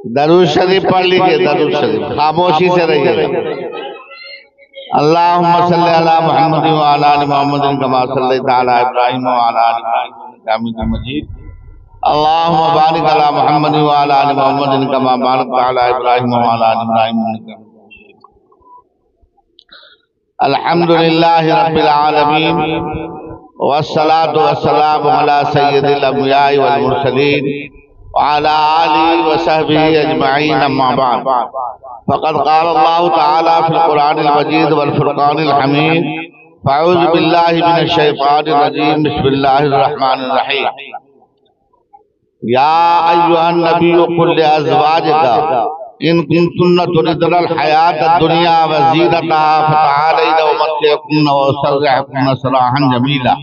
درود شریف پڑھ لیجئے، درود شریف خاموشی سے رہیے. اللہم صلی علی محمد وعلی آل محمد کما صلیت علی ابراہیم وعلی آل ابراہیم انک حمید مجید. اللہم بارک علی محمد وعلی آل محمد کما بارکت علی ابراہیم وعلی آل ابراہیم انک حمید مجید. الحمدللہ رب العالمین والصلاة والسلام علی سید الانبیاء والمرسلین وعلى آله وصحبه أجمعين أما بعد فقد قال الله تعالى في القرآن المجيد والفرقان الحميد فأعوذ بالله من الشيطان الرجيم بسم الله الرحمن الرحيم يا أيها النبي قل لأزواجك إن كنتن تردن الحياة الدنيا وزينتها فتعالين أمتعكن وأسرحكن سراحا جميلا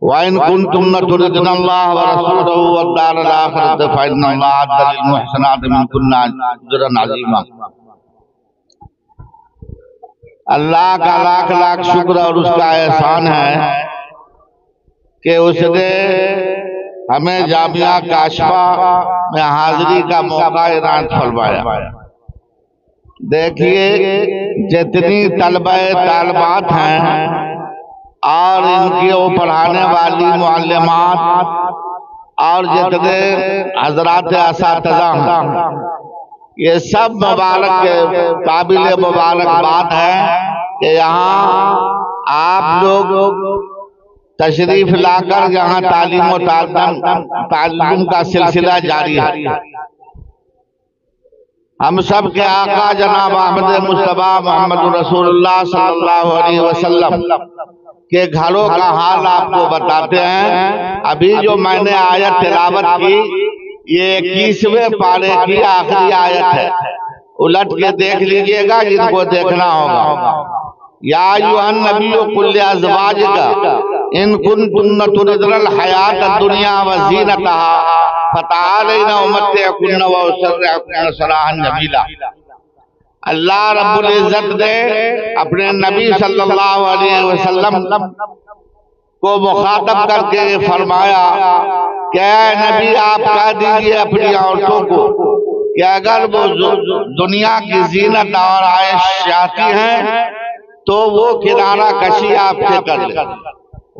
وَإِن كُنتُمْ تُرِدْنَ اللَّهَ وَرَسُولَهُ وَالدَّارَ الْآخِرَةَ فَإِنَّ اللَّهَ أَعَدَّ لِلْمُحْسِنَاتِ مِنكُنَّ أَجْرًا عَظِيمًا. اللہ کا لاکھ لاکھ شکر اور اس کا احسان ہے کہ اس نے ہمیں جامعہ کاشفہ میں حاضری کا موقع عنایت فرمایا. دیکھیے جتنی طلبہ طالبات ہیں اور ان کی پڑھانے والی معلمات اور جتنے حضرات اساتذہ ہیں، یہ سب مبارک قابل مبارکباد ہے کہ یہاں آپ لوگ تشریف لا کر یہاں تعلیم و تعلم کا سلسلہ جاری ہے. ہم سب کے آقا جناب احمد مصطفیٰ محمد رسول اللہ صلی اللہ علیہ وسلم کہ گھروں کا حال آپ کو بتاتے ہیں. ابھی جو میں نے آیت تلاوت کی یہ 21ویں پارے کی آخری آیت ہے. الٹ کے دیکھ لیجئے گا جن کو دیکھنا ہوگا. یا ایھا النبی قل لازواجک ان کنتن تردن الحیاۃ الدنیا وزینتها فتعالین امتعکن واسرحکن سراحا جمیلا. اللہ رب العزت نے اپنے نبی صلی اللہ علیہ وسلم کو مخاطب کر کے فرمایا کہ اے نبی آپ کہہ دیجئے اپنی عورتوں کو کہ اگر وہ دنیا کی زینت اور عائش چاہتی ہیں تو وہ کنارہ کشی آپ سے کر لیں.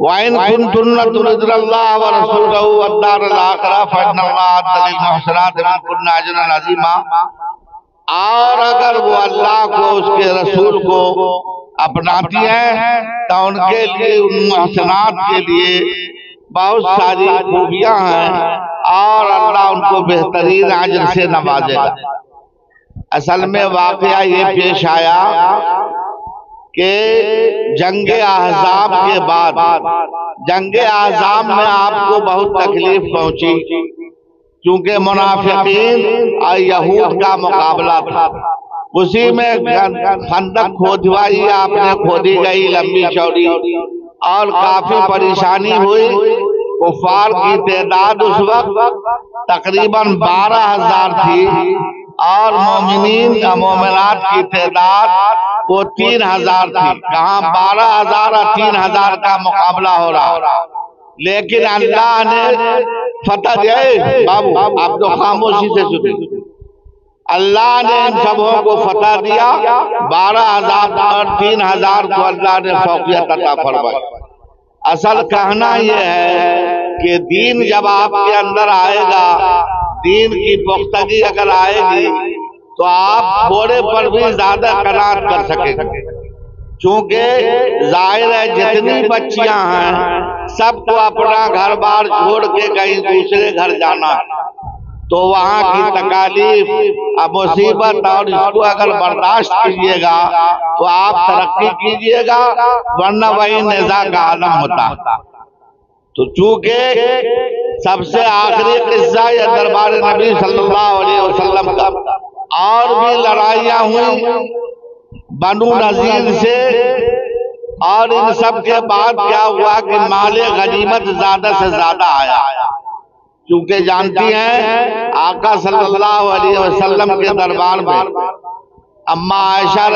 وَإِن كُنتُنَّ تُرِدْنَ اللَّهَ وَرَسُولَهُ وَالدَّارَ الْآخِرَةَ فَإِنَّ اللَّهَ أَعَدَّ لِلْمُحْسِنَاتِ مِنكُنَّ أَجْرًا عَظِيمًا. اور اگر وہ اللہ کو اس کے رسول کو اپناتی ہیں تو ان کے لیے ان محسنات کے لیے بہت ساری خوبیاں ہیں اور اللہ ان کو بہترین اجر سے نوازے گا. اصل میں واقعہ یہ پیش آیا کہ جنگ احزاب کے بعد جنگ احزاب میں آپ کو بہت تکلیف پہنچی چونکہ منافقین اور یہود کا مقابلہ تھا. اسی میں خندق کھودوائی آپ نے کھودی گئی لمبی چوڑی اور کافی پریشانی ہوئی. کفار کی تعداد اس وقت تقریباً 12,000 تھی اور مومنین یا مومنات کی تعداد وہ 3,000 تھی. کہاں 12,000 اور 3,000 کا مقابلہ ہو رہا. لیکن اللہ نے فتح دے. بابو آپ تو خاموشی سے سنیں. اللہ نے ان سبوں کو فتح دیا. 12,000 اور 3,000 کو اللہ نے فوقیت عطا فرمائی. اصل کہنا یہ ہے کہ دین جب آپ کے اندر آئے گا، دین کی پختگی اگر آئے گی تو آپ تھوڑے پر بھی زیادہ قناعت کر سکیں گے. چونکہ ظاہر ہے جتنی بچیاں ہیں سب کو اپنا گھر بار چھوڑ کے کہیں دوسرے گھر جانا ہے تو وہاں کی تکالیف مصیبت اور اس کو اگر برداشت کیجئے گا تو آپ ترقی کیجئے گا، ورنہ وہی نزاع کا عالم ہوتا. تو چونکہ سب سے آخری قصہ یہ دربار نبی صلی اللہ علیہ وسلم کا اور بھی لڑائیاں ہوئی بنو نذیر سے، اور ان سب کے بعد کیا ہوا کہ مال غنیمت زیادہ سے زیادہ آیا. چونکہ جانتی ہیں آقا صلی اللہ علیہ وسلم کے دربار میں اما عائشہ